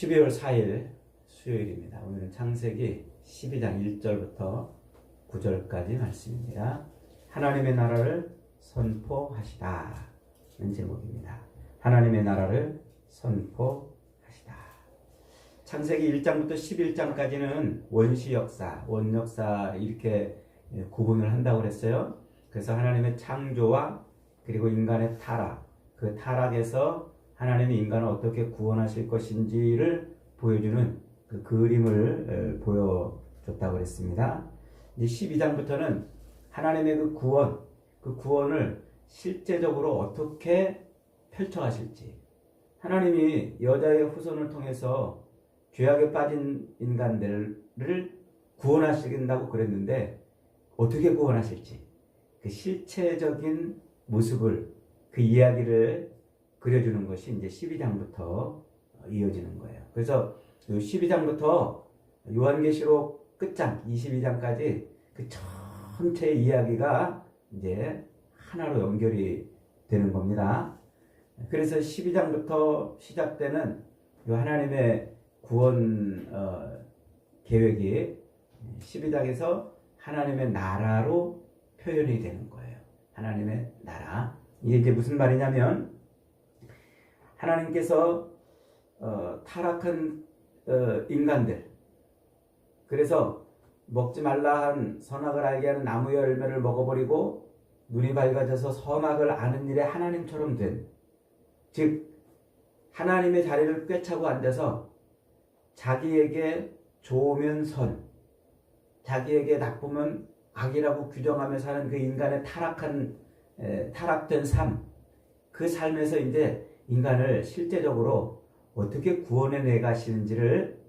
12월 4일 수요일입니다. 오늘은 창세기 12장 1절부터 9절까지 말씀입니다. 하나님의 나라를 선포하시다 는 제목입니다. 하나님의 나라를 선포하시다. 창세기 1장부터 11장까지는 원시 역사, 원역사 이렇게 구분을 한다고 그랬어요. 그래서 하나님의 창조와 그리고 인간의 타락, 그 타락에서 하나님이 인간을 어떻게 구원하실 것인지를 보여주는 그 그림을 보여줬다고 그랬습니다. 이제 12장부터는 하나님의 그 구원을 실제적으로 어떻게 펼쳐가실지, 하나님이 여자의 후손을 통해서 죄악에 빠진 인간들을 구원하신다고 그랬는데 어떻게 구원하실지 그 실체적인 모습을, 그 이야기를 그려주는 것이 이제 12장부터 이어지는 거예요. 그래서 12장부터 요한계시록 끝장 22장까지 그 전체 이야기가 이제 하나로 연결이 되는 겁니다. 그래서 12장부터 시작되는 하나님의 구원 계획이 12장에서 하나님의 나라로 표현이 되는 거예요. 하나님의 나라. 이게 이제 무슨 말이냐면, 하나님께서 타락한 인간들, 그래서 먹지 말라 한 선악을 알게 하는 나무 열매를 먹어버리고 눈이 밝아져서 선악을 아는 일에 하나님처럼 된, 즉 하나님의 자리를 꿰차고 앉아서 자기에게 좋으면 선, 자기에게 나쁘면 악이라고 규정하며 사는 그 인간의 타락된 삶, 그 삶에서 이제 인간을 실제적으로 어떻게 구원해 내 가시는지를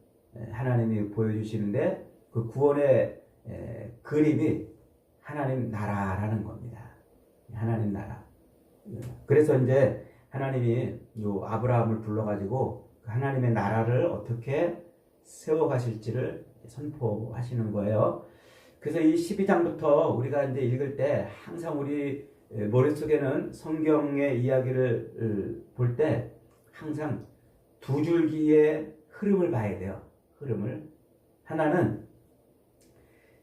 하나님이 보여주시는데, 그 구원의 그림이 하나님 나라라는 겁니다. 하나님 나라. 그래서 이제 하나님이 요 아브라함을 불러가지고 하나님의 나라를 어떻게 세워가실지를 선포하시는 거예요. 그래서 이 12장부터 우리가 이제 읽을 때 항상 우리 머릿속에는 성경의 이야기를 볼 때 항상 두 줄기의 흐름을 봐야 돼요. 흐름을. 하나는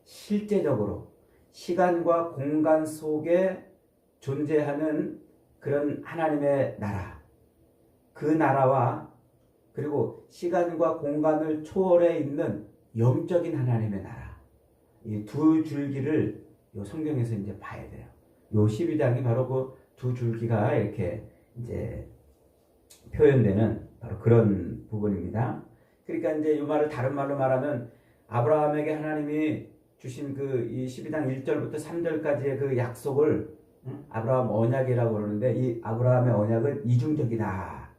실제적으로 시간과 공간 속에 존재하는 그런 하나님의 나라, 그 나라와 그리고 시간과 공간을 초월해 있는 영적인 하나님의 나라, 이 두 줄기를 이 성경에서 이제 봐야 돼요. 요 12장이 바로 그 두 줄기가 이렇게 이제 표현되는 바로 그런 부분입니다. 그러니까 이제 이 말을 다른 말로 말하면, 아브라함에게 하나님이 주신 그 이 12장 1절부터 3절까지의 그 약속을 아브라함 언약이라고 그러는데, 이 아브라함의 언약은 이중적이다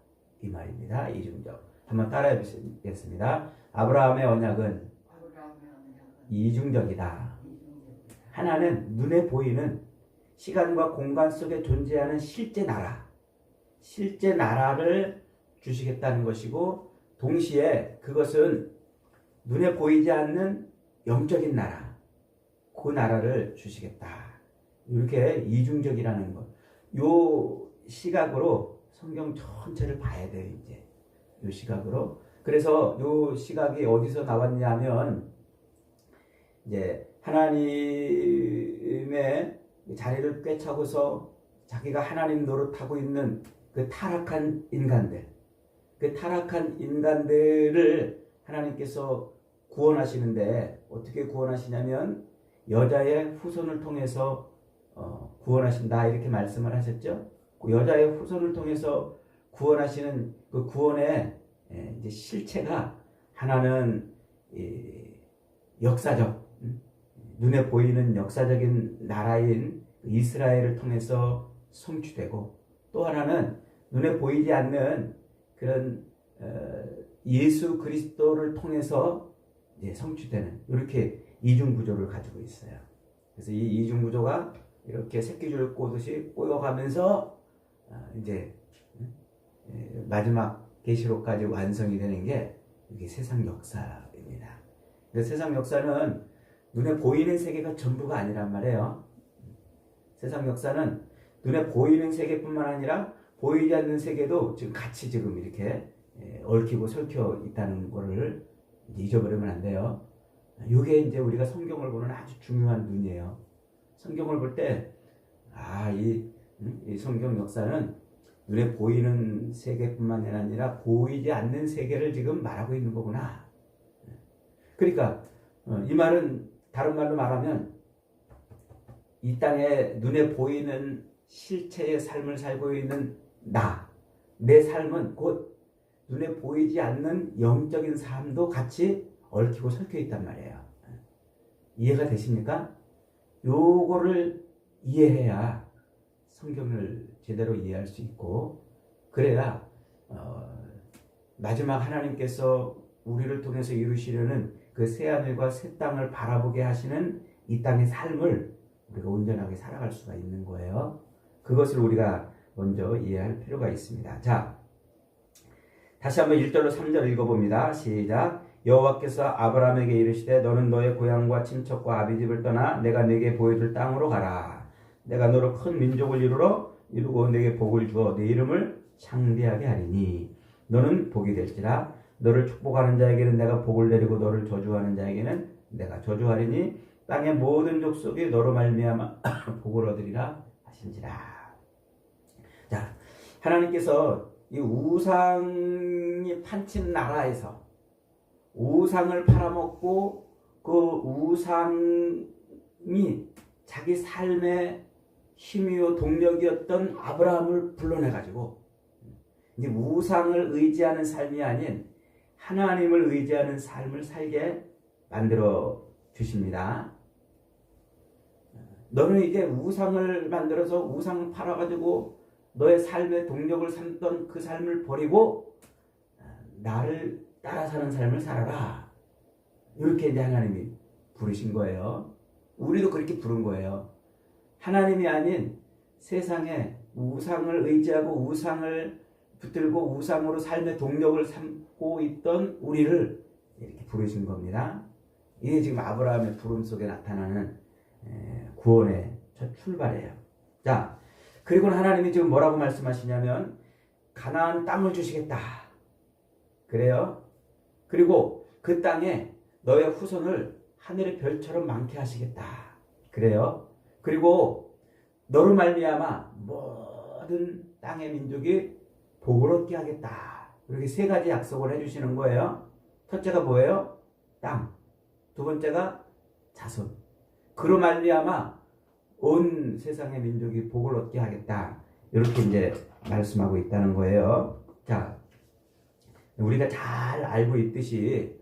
이 말입니다. 이중적. 한번 따라해 보시겠습니다. 아브라함의 언약은 이중적이다. 하나는 눈에 보이는 시간과 공간 속에 존재하는 실제 나라를 주시겠다는 것이고, 동시에 그것은 눈에 보이지 않는 영적인 나라, 그 나라를 주시겠다. 이렇게 이중적이라는 것. 요 시각으로 성경 전체를 봐야 돼요, 이제. 요 시각으로. 그래서 요 시각이 어디서 나왔냐면, 이제 하나님의 자리를 꿰차고서 자기가 하나님 노릇하고 있는 그 타락한 인간들, 그 타락한 인간들을 하나님께서 구원하시는데, 어떻게 구원하시냐면 여자의 후손을 통해서 구원하신다 이렇게 말씀을 하셨죠. 그 여자의 후손을 통해서 구원하시는 그 구원의 이제 실체가, 하나는 역사적, 눈에 보이는 역사적인 나라인 이스라엘을 통해서 성취되고, 또 하나는 눈에 보이지 않는 그런 예수 그리스도를 통해서 이제 성취되는, 이렇게 이중 구조를 가지고 있어요. 그래서 이 이중 구조가 이렇게 새끼줄 꼬듯이 꼬여가면서 이제 마지막 계시록까지 완성이 되는 게 이게 세상 역사입니다. 그래서 세상 역사는 눈에 보이는 세계가 전부가 아니란 말이에요. 세상 역사는 눈에 보이는 세계뿐만 아니라 보이지 않는 세계도 지금 같이 지금 이렇게 얽히고 설켜 있다는 것을 잊어버리면 안 돼요. 이게 이제 우리가 성경을 보는 아주 중요한 눈이에요. 성경을 볼 때, 이 성경 역사는 눈에 보이는 세계뿐만 아니라 보이지 않는 세계를 지금 말하고 있는 거구나. 그러니까 이 말은 다른 말로 말하면 이 땅에 눈에 보이는 실체의 삶을 살고 있는 내 삶은 곧 눈에 보이지 않는 영적인 삶도 같이 얽히고 설켜 있단 말이에요. 이해가 되십니까? 요거를 이해해야 성경을 제대로 이해할 수 있고, 그래야 마지막 하나님께서 우리를 통해서 이루시려는 그 새하늘과 새 땅을 바라보게 하시는 이 땅의 삶을 우리가 온전하게 살아갈 수가 있는 거예요. 그것을 우리가 먼저 이해할 필요가 있습니다. 자, 다시 한번 1절로 3절 읽어봅니다. 시작. 여호와께서 아브라함에게 이르시되 너는 너의 고향과 친척과 아비집을 떠나 내가 네게 보여줄 땅으로 가라. 내가 너로 큰 민족을 이루고 네게 복을 주어 네 이름을 창대하게 하리니 너는 복이 될지라. 너를 축복하는 자에게는 내가 복을 내리고 너를 저주하는 자에게는 내가 저주하리니 땅의 모든 족속이 너로 말미암아 복을 얻으리라 하신지라. 자, 하나님께서 이 우상이 판친 나라에서 우상을 팔아먹고 그 우상이 자기 삶의 힘이요 동력이었던 아브라함을 불러내가지고 이제 우상을 의지하는 삶이 아닌 하나님을 의지하는 삶을 살게 만들어 주십니다. 너는 이제 우상을 만들어서 우상을 팔아가지고 너의 삶의 동력을 삼던 그 삶을 버리고 나를 따라 사는 삶을 살아라. 이렇게 이제 하나님이 부르신 거예요. 우리도 그렇게 부른 거예요. 하나님이 아닌 세상에 우상을 의지하고 우상을 붙들고 우상으로 삶의 동력을 삼고 있던 우리를 이렇게 부르신 겁니다. 이게 지금 아브라함의 부름 속에 나타나는 구원의 첫 출발이에요. 자, 그리고 하나님이 지금 뭐라고 말씀하시냐면 가나안 땅을 주시겠다. 그래요. 그리고 그 땅에 너의 후손을 하늘의 별처럼 많게 하시겠다. 그래요. 그리고 너로 말미암아 모든 땅의 민족이 복을 얻게 하겠다. 이렇게 세 가지 약속을 해주시는 거예요. 첫째가 뭐예요? 땅. 두 번째가 자손. 그로 말미암아 온 세상의 민족이 복을 얻게 하겠다. 이렇게 이제 말씀하고 있다는 거예요. 자, 우리가 잘 알고 있듯이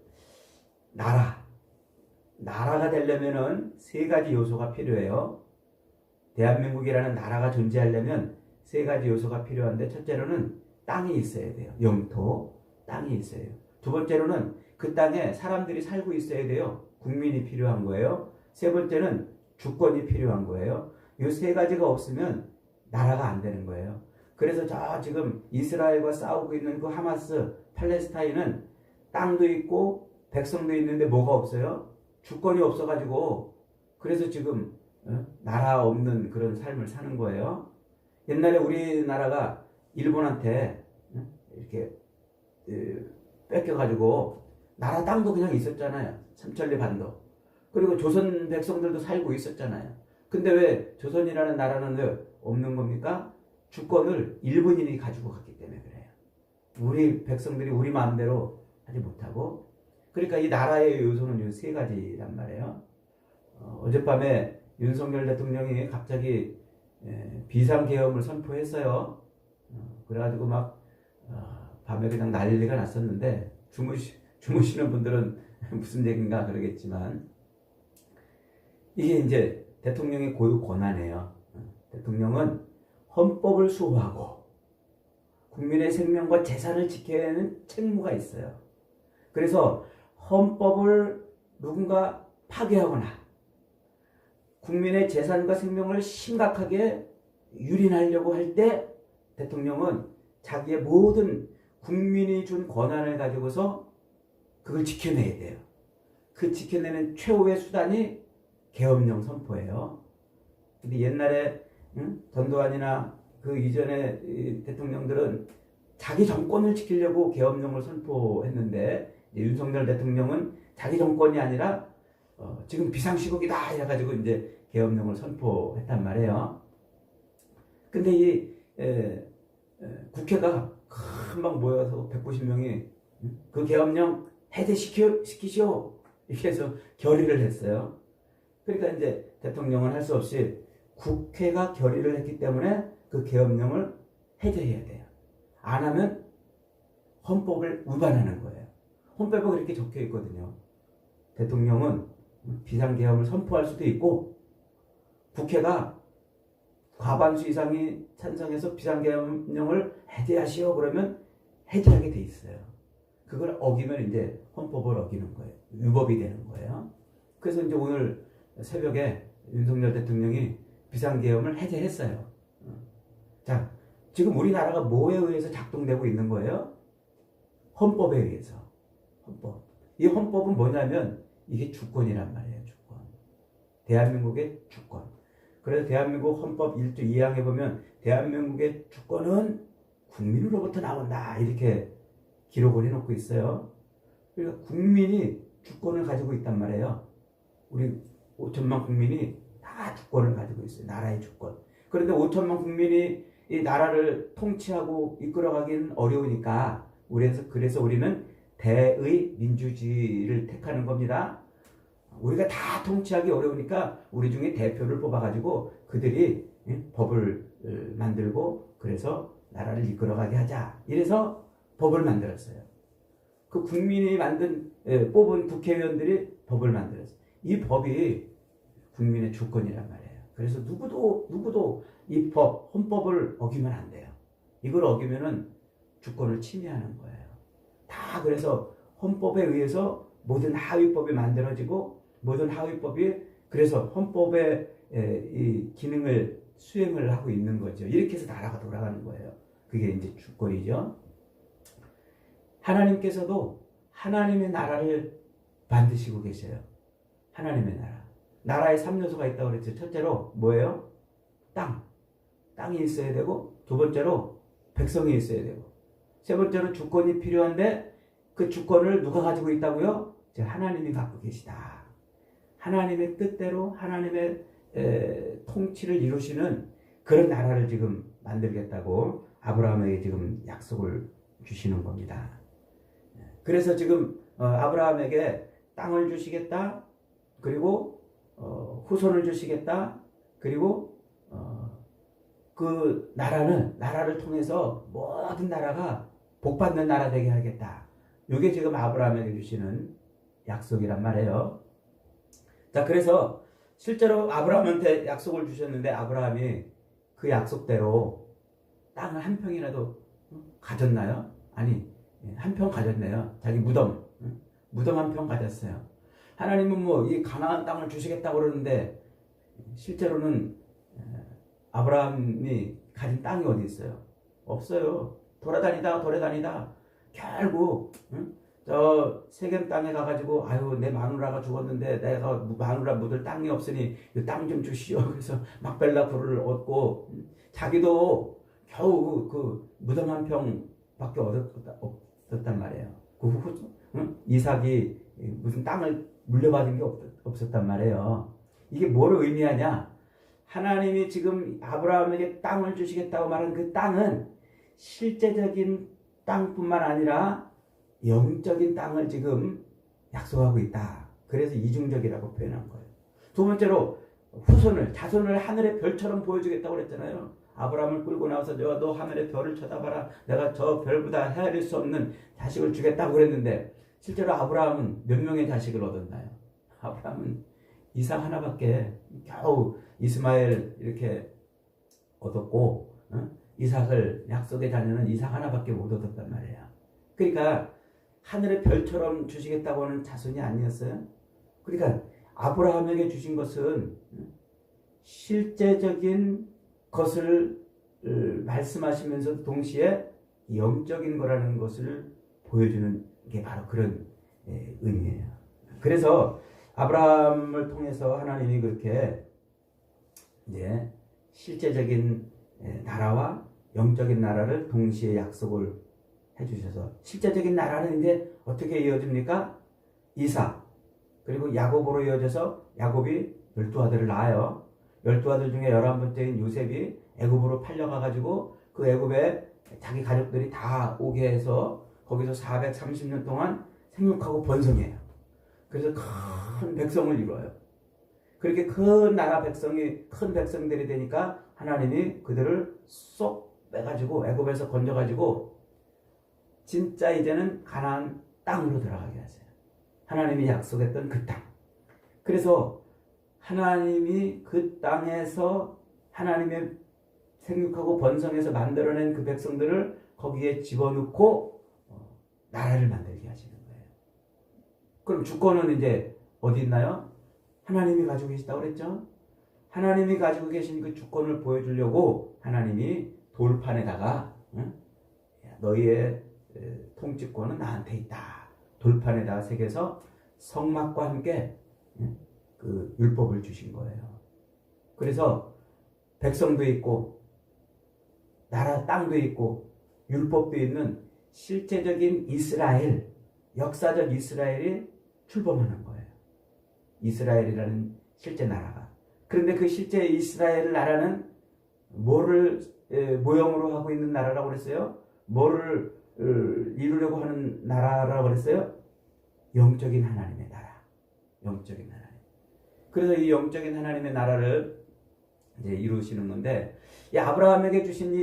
나라가 되려면은 세 가지 요소가 필요해요. 대한민국이라는 나라가 존재하려면 세 가지 요소가 필요한데, 첫째로는 땅이 있어야 돼요. 영토, 땅이 있어야 돼요. 두 번째로는 그 땅에 사람들이 살고 있어야 돼요. 국민이 필요한 거예요. 세 번째는 주권이 필요한 거예요. 이 세 가지가 없으면 나라가 안 되는 거예요. 그래서 지금 이스라엘과 싸우고 있는 그 하마스, 팔레스타인은 땅도 있고 백성도 있는데 뭐가 없어요? 주권이 없어가지고, 그래서 지금 나라 없는 그런 삶을 사는 거예요. 옛날에 우리나라가 일본한테 이렇게 뺏겨가지고 나라 땅도 그냥 있었잖아요. 삼천리 반도. 그리고 조선 백성들도 살고 있었잖아요. 근데 왜 조선이라는 나라는 왜 없는 겁니까? 주권을 일본인이 가지고 갔기 때문에 그래요. 우리 백성들이 우리 마음대로 하지 못하고. 그러니까 이 나라의 요소는 이 세 가지란 말이에요. 어젯밤에 윤석열 대통령이 갑자기 비상계엄을 선포했어요. 그래가지고 막 밤에 그냥 난리가 났었는데, 주무시는 분들은 무슨 얘기인가 그러겠지만, 이게 이제 대통령의 고유 권한이에요. 대통령은 헌법을 수호하고 국민의 생명과 재산을 지켜야 하는 책무가 있어요. 그래서 헌법을 누군가 파괴하거나 국민의 재산과 생명을 심각하게 유린하려고 할 때 대통령은 자기의 모든 국민이 준 권한을 가지고서 그걸 지켜내야 돼요. 그 지켜내는 최후의 수단이 계엄령 선포예요. 근데 옛날에 전두환이나 그 이전의 대통령들은 자기 정권을 지키려고 계엄령을 선포했는데 윤석열 대통령은 자기 정권이 아니라 지금 비상시국이다 해가지고 이제 계엄령을 선포했단 말이에요. 근데 이 국회가 금방 모여서 190명이 그 계엄령 해제시키시오 이렇게 해서 결의를 했어요. 그러니까 이제 대통령은 할 수 없이 국회가 결의를 했기 때문에 그 계엄령을 해제해야 돼요. 안 하면 헌법을 위반하는 거예요. 헌법에 그렇게 적혀 있거든요. 대통령은 비상계엄을 선포할 수도 있고 국회가 과반수 이상이 찬성해서 비상계엄령을 해제하시오 그러면 해제하게 돼 있어요. 그걸 어기면 이제 헌법을 어기는 거예요. 위법이 되는 거예요. 그래서 이제 오늘 새벽에 윤석열 대통령이 비상계엄을 해제했어요. 자, 지금 우리나라가 뭐에 의해서 작동되고 있는 거예요? 헌법에 의해서. 헌법. 이 헌법은 뭐냐면 이게 주권이란 말이에요. 주권. 대한민국의 주권. 그래서 대한민국 헌법 1조 2항에 보면 대한민국의 주권은 국민으로부터 나온다. 이렇게 기록을 해놓고 있어요. 그러니까 국민이 주권을 가지고 있단 말이에요. 우리 5천만 국민이 다 주권을 가지고 있어요. 나라의 주권. 그런데 5천만 국민이 이 나라를 통치하고 이끌어가기는 어려우니까 그래서 우리는 대의 민주주의를 택하는 겁니다. 우리가 다 통치하기 어려우니까 우리 중에 대표를 뽑아가지고 그들이 법을 만들고 그래서 나라를 이끌어가게 하자. 이래서 법을 만들었어요. 그 국민이 뽑은 국회의원들이 법을 만들었어요. 이 법이 국민의 주권이란 말이에요. 그래서 누구도 이 헌법을 어기면 안 돼요. 이걸 어기면은 주권을 침해하는 거예요. 다 그래서 헌법에 의해서 모든 하위법이 만들어지고 모든 하위법이 그래서 헌법의 이 기능을 수행을 하고 있는 거죠. 이렇게 해서 나라가 돌아가는 거예요. 그게 이제 주권이죠. 하나님께서도 하나님의 나라를 만드시고 계셔요. 하나님의 나라. 나라에 3요소가 있다고 그랬죠. 첫째로 뭐예요? 땅이 있어야 되고, 두 번째로 백성이 있어야 되고, 세 번째로 주권이 필요한데 그 주권을 누가 가지고 있다고요? 하나님이 갖고 계시다. 하나님의 뜻대로 하나님의 통치를 이루시는 그런 나라를 지금 만들겠다고 아브라함에게 지금 약속을 주시는 겁니다. 그래서 지금 아브라함에게 땅을 주시겠다. 그리고 후손을 주시겠다. 그리고 그 나라를 통해서 모든 나라가 복받는 나라 되게 하겠다. 이게 지금 아브라함에게 주시는 약속이란 말이에요. 자, 그래서 실제로 아브라함한테 약속을 주셨는데 아브라함이 그 약속대로 땅을 한 평이라도 가졌나요? 아니, 한 평 가졌네요. 자기 무덤 한 평 가졌어요. 하나님은 이 가나안 땅을 주시겠다고 그러는데 실제로는 아브라함이 가진 땅이 어디 있어요? 없어요. 돌아다니다 결국 저 세겜 땅에 가가지고 내 마누라가 죽었는데 내가 마누라 묻을 땅이 없으니 땅 좀 주시오. 그래서 막벨라 굴을 얻고 자기도 겨우 그 무덤 한 평밖에 얻었단 말이에요. 그 후 이삭이 무슨 땅을 물려받은 게 없었단 말이에요. 이게 뭘 의미하냐? 하나님이 지금 아브라함에게 땅을 주시겠다고 말한 그 땅은 실제적인 땅뿐만 아니라 영적인 땅을 지금 약속하고 있다. 그래서 이중적이라고 표현한 거예요. 두 번째로 자손을 하늘의 별처럼 보여주겠다고 그랬잖아요. 아브라함을 끌고 나와서 너 하늘의 별을 쳐다봐라. 내가 저 별보다 헤아릴 수 없는 자식을 주겠다고 그랬는데 실제로 아브라함은 몇 명의 자식을 얻었나요? 아브라함은 이삭 하나밖에 겨우 이스마엘 이렇게 얻었고 이삭을 약속의 자녀는 이삭 하나밖에 못 얻었단 말이에요. 그러니까 하늘의 별처럼 주시겠다고 하는 자손이 아니었어요. 그러니까 아브라함에게 주신 것은 실제적인 것을 말씀하시면서 동시에 영적인 거라는 것을 보여주는 게 바로 그런 의미예요. 그래서 아브라함을 통해서 하나님이 그렇게 이제 실제적인 나라와 영적인 나라를 동시에 약속을 해주셔서 실제적인 나라는 이제 어떻게 이어집니까? 이삭 그리고 야곱으로 이어져서 야곱이 12아들을 낳아요. 12아들 중에 11번째인 요셉이 애굽으로 팔려가가지고 그 애굽에 자기 가족들이 다 오게 해서 거기서 430년 동안 생육하고 번성해요. 그래서 큰 백성을 이루어요. 그렇게 큰 나라 백성이 큰 백성들이 되니까 하나님이 그들을 쏙 빼가지고 애굽에서 건져가지고 진짜 이제는 가나안 땅으로 들어가게 하세요. 하나님이 약속했던 그 땅. 그래서 하나님이 그 땅에서 하나님의 생육하고 번성해서 만들어낸 그 백성들을 거기에 집어넣고 나라를 만들게 하시는 거예요. 그럼 주권은 이제 어디 있나요? 하나님이 가지고 계시다고 그랬죠? 하나님이 가지고 계신 그 주권을 보여주려고 하나님이 돌판에다가 너희의 통치권은 나한테 있다. 돌판에다가 새겨서 성막과 함께 그 율법을 주신 거예요. 그래서 백성도 있고 나라 땅도 있고 율법도 있는 실제적인 이스라엘, 역사적 이스라엘이 출범하는 거예요. 이스라엘이라는 실제 나라가. 그런데 그 실제 이스라엘 나라는 뭐를 모형으로 하고 있는 나라라고 그랬어요? 뭐를 이루려고 하는 나라라고 그랬어요? 영적인 하나님의 나라. 영적인 하나님. 그래서 이 영적인 하나님의 나라를 이제 이루시는 건데, 이 아브라함에게 주신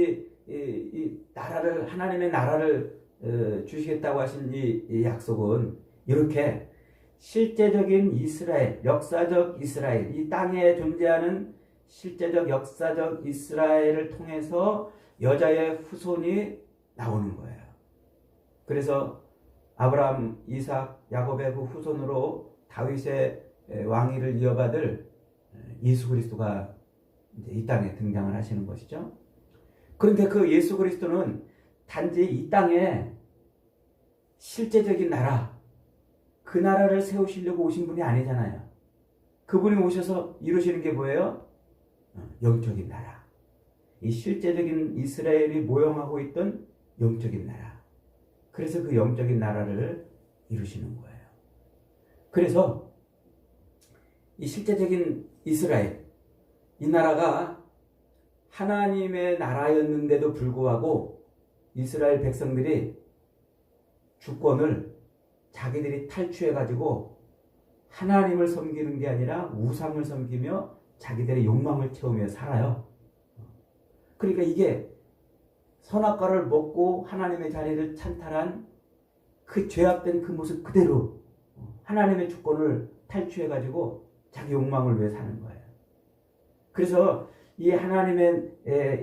이 나라를, 하나님의 나라를 주시겠다고 하신 이 약속은 이렇게 실제적인 이스라엘, 역사적 이스라엘, 이 땅에 존재하는 실제적 역사적 이스라엘을 통해서 여자의 후손이 나오는 거예요. 그래서 아브라함, 이삭, 야곱의 그 후손으로 다윗의 왕위를 이어받을 예수 그리스도가 이제 이 땅에 등장을 하시는 것이죠. 그런데 그 예수 그리스도는 단지 이 땅에 실제적인 나라, 그 나라를 세우시려고 오신 분이 아니잖아요. 그분이 오셔서 이루시는 게 뭐예요? 영적인 나라. 이 실제적인 이스라엘이 모형하고 있던 영적인 나라. 그래서 그 영적인 나라를 이루시는 거예요. 그래서 이 실제적인 이스라엘, 이 나라가 하나님의 나라였는데도 불구하고 이스라엘 백성들이 주권을 자기들이 탈취해가지고 하나님을 섬기는 게 아니라 우상을 섬기며 자기들의 욕망을 채우며 살아요. 그러니까 이게 선악과를 먹고 하나님의 자리를 찬탈한 그 죄악된 그 모습 그대로 하나님의 주권을 탈취해가지고 자기 욕망을 위해 사는 거예요. 그래서 이 하나님의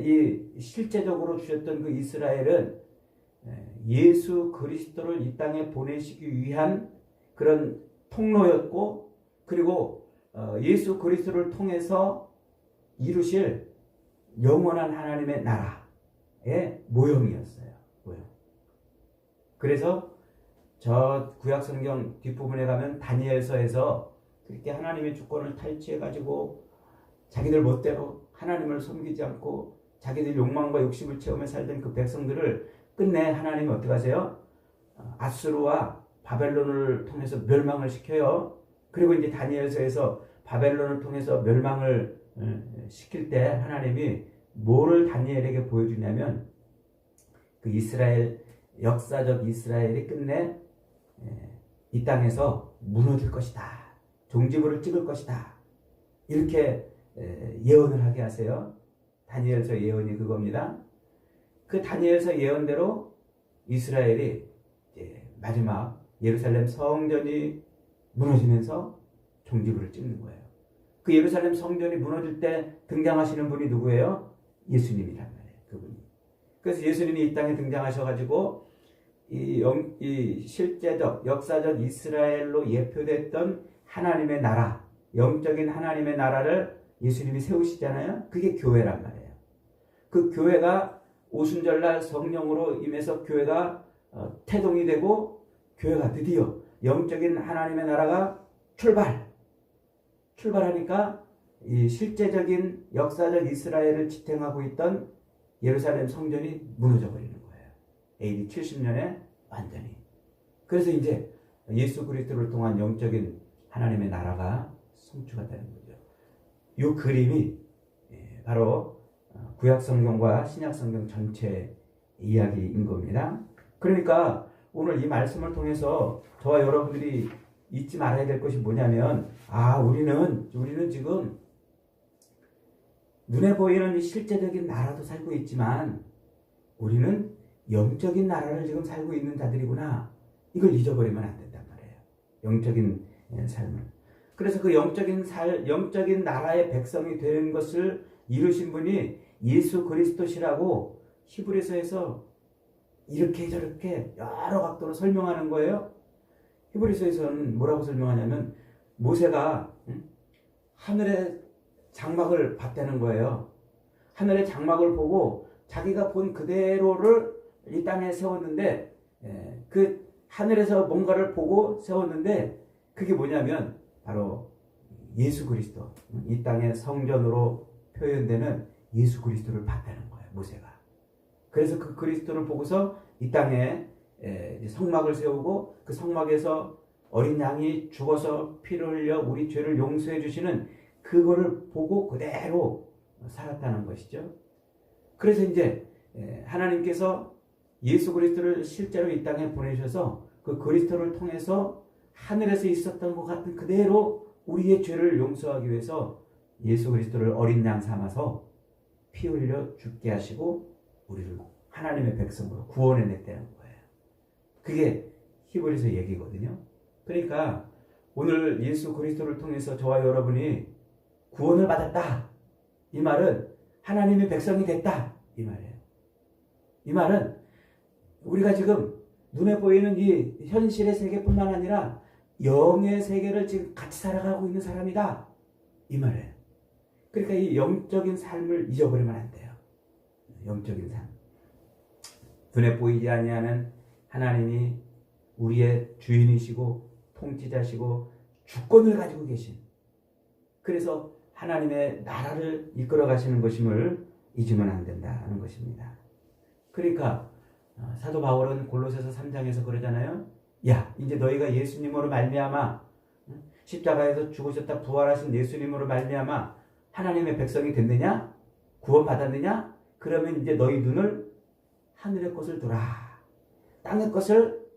이 실제적으로 주셨던 그 이스라엘은 예수 그리스도를 이 땅에 보내시기 위한 그런 통로였고, 그리고 예수 그리스도를 통해서 이루실 영원한 하나님의 나라의 모형이었어요. 모형. 그래서 저 구약 성경 뒷부분에 가면 다니엘서에서 그렇게 하나님의 주권을 탈취해가지고 자기들 멋대로 하나님을 섬기지 않고 자기들 욕망과 욕심을 채우며 살던 그 백성들을 끝내 하나님이 어떻게 하세요? 아수르와 바벨론을 통해서 멸망을 시켜요. 그리고 이제 다니엘서에서 바벨론을 통해서 멸망을 시킬 때 하나님이 뭐를 다니엘에게 보여주냐면 그 이스라엘, 역사적 이스라엘이 끝내 이 땅에서 무너질 것이다. 종지부를 찍을 것이다. 이렇게 예언을 하게 하세요. 다니엘서 예언이 그겁니다. 그 다니엘서 예언대로 이스라엘이 이제 마지막 예루살렘 성전이 무너지면서 종지부를 찍는 거예요. 그 예루살렘 성전이 무너질 때 등장하시는 분이 누구예요? 예수님이란 말이에요. 그분이. 그래서 예수님이 이 땅에 등장하셔가지고 이 실제적 역사적 이스라엘로 예표됐던 하나님의 나라, 영적인 하나님의 나라를 예수님이 세우시잖아요. 그게 교회란 말이에요. 그 교회가 오순절날 성령으로 임해서 교회가 태동이 되고 교회가 드디어 영적인 하나님의 나라가 출발하니까 이 실제적인 역사적 이스라엘을 지탱하고 있던 예루살렘 성전이 무너져 버리는 거예요. AD 70년에 완전히. 그래서 이제 예수 그리스도를 통한 영적인 하나님의 나라가 성취가 되는 거죠. 이 그림이 바로 구약 성경과 신약 성경 전체 이야기인 겁니다. 그러니까 오늘 이 말씀을 통해서 저와 여러분들이 잊지 말아야 될 것이 뭐냐면, 우리는 지금 눈에 보이는 이 실제적인 나라도 살고 있지만 우리는 영적인 나라를 지금 살고 있는 자들이구나. 이걸 잊어버리면 안 된단 말이에요. 영적인 삶을. 그래서 그 영적인 나라의 백성이 되는 것을 이루신 분이 예수 그리스도시라고 히브리서에서 이렇게 저렇게 여러 각도로 설명하는 거예요. 히브리서에서는 뭐라고 설명하냐면 모세가 하늘의 장막을 봤다는 거예요. 하늘의 장막을 보고 자기가 본 그대로를 이 땅에 세웠는데, 그 하늘에서 뭔가를 보고 세웠는데 그게 뭐냐면 바로 예수 그리스도, 이 땅의 성전으로 표현되는 예수 그리스도를 봤다는 거예요, 모세가. 그래서 그 그리스도를 보고서 이 땅에 성막을 세우고 그 성막에서 어린 양이 죽어서 피를 흘려 우리 죄를 용서해 주시는 그거를 보고 그대로 살았다는 것이죠. 그래서 이제 하나님께서 예수 그리스도를 실제로 이 땅에 보내셔서 그 그리스도를 통해서 하늘에서 있었던 것 같은 그대로 우리의 죄를 용서하기 위해서 예수 그리스도를 어린 양 삼아서 피 흘려 죽게 하시고 우리를 하나님의 백성으로 구원해 냈다는 거예요. 그게 히브리서 얘기거든요. 그러니까 오늘 예수 그리스도를 통해서 저와 여러분이 구원을 받았다. 이 말은 하나님의 백성이 됐다. 이 말이에요. 이 말은 우리가 지금 눈에 보이는 이 현실의 세계뿐만 아니라 영의 세계를 지금 같이 살아가고 있는 사람이다. 이 말이에요. 그러니까 이 영적인 삶을 잊어버리면 안 돼요. 영적인 삶. 눈에 보이지 아니하는 하나님이 우리의 주인이시고 통치자시고 주권을 가지고 계신, 그래서 하나님의 나라를 이끌어 가시는 것임을 잊으면 안 된다는 것입니다. 그러니까 사도 바울은 골로새서 3장에서 그러잖아요. 야, 이제 너희가 예수님으로 말미암아 십자가에서 죽으셨다 부활하신 예수님으로 말미암아 하나님의 백성이 됐느냐? 구원받았느냐? 그러면 이제 너희 눈을 하늘의 것을 두라. 땅의 것을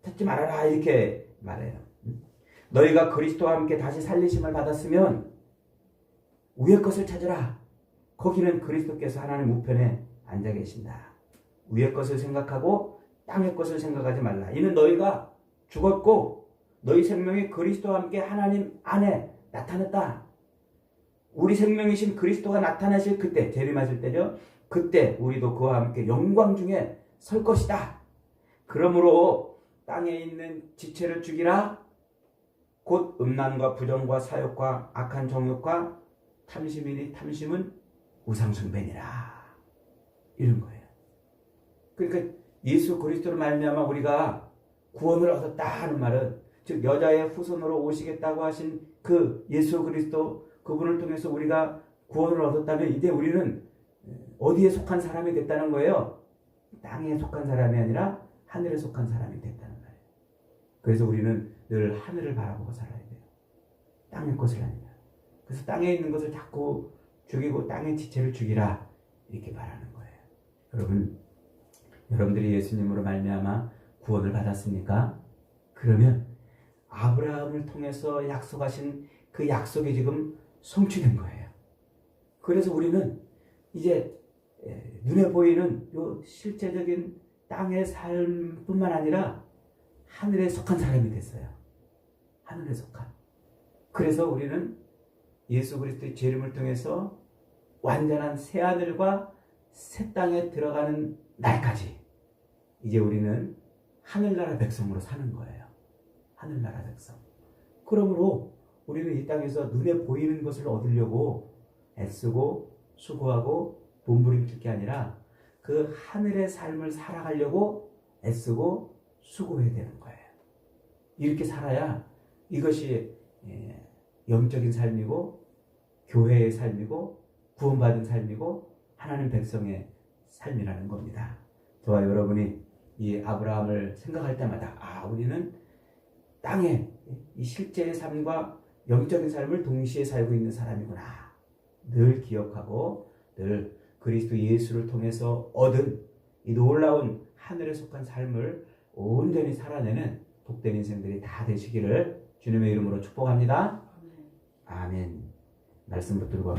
찾지 말아라. 이렇게 말해요. 너희가 그리스도와 함께 다시 살리심을 받았으면 위의 것을 찾으라. 거기는 그리스도께서 하나님 우편에 앉아 계신다. 위의 것을 생각하고 땅의 것을 생각하지 말라. 이는 너희가 죽었고 너희 생명이 그리스도와 함께 하나님 안에 나타났다. 우리 생명이신 그리스도가 나타나실 그때, 재림하실 때죠. 그때 우리도 그와 함께 영광 중에 설 것이다. 그러므로 땅에 있는 지체를 죽이라. 곧 음란과 부정과 사욕과 악한 정욕과 탐심이니 탐심은 우상숭배니라. 이런 거예요. 그러니까 예수 그리스도로 말미암아 우리가 구원을 얻었다 하는 말은, 즉 여자의 후손으로 오시겠다고 하신 그 예수 그리스도, 그분을 통해서 우리가 구원을 얻었다면 이제 우리는 어디에 속한 사람이 됐다는 거예요? 땅에 속한 사람이 아니라 하늘에 속한 사람이 됐다는 거예요. 그래서 우리는 늘 하늘을 바라보고 살아야 돼요. 땅의 것을 아니라. 그래서 땅에 있는 것을 자꾸 죽이고 땅의 지체를 죽이라, 이렇게 말하는 거예요. 여러분들이 예수님으로 말미암아 구원을 받았습니까? 그러면 아브라함을 통해서 약속하신 그 약속이 지금 성취된 거예요. 그래서 우리는 이제 눈에 보이는 요 실제적인 땅의 삶뿐만 아니라 하늘에 속한 사람이 됐어요. 하늘에 속한. 그래서 우리는 예수 그리스도의 재림을 통해서 완전한 새 하늘과 새 땅에 들어가는 날까지 이제 우리는 하늘나라 백성으로 사는 거예요. 하늘나라 백성. 그러므로 우리는 이 땅에서 눈에 보이는 것을 얻으려고 애쓰고 수고하고 몸부림칠 게 아니라 그 하늘의 삶을 살아가려고 애쓰고 수고해야 되는 거예요. 이렇게 살아야 이것이 영적인 삶이고 교회의 삶이고 구원받은 삶이고 하나님 백성의 삶이라는 겁니다. 저와 여러분이 이 아브라함을 생각할 때마다 우리는 땅에 이 실제의 삶과 영적인 삶을 동시에 살고 있는 사람이구나 늘 기억하고 늘 그리스도 예수를 통해서 얻은 이 놀라운 하늘에 속한 삶을 온전히 살아내는 복된 인생들이 다 되시기를 주님의 이름으로 축복합니다. 아멘. 말씀 붙들고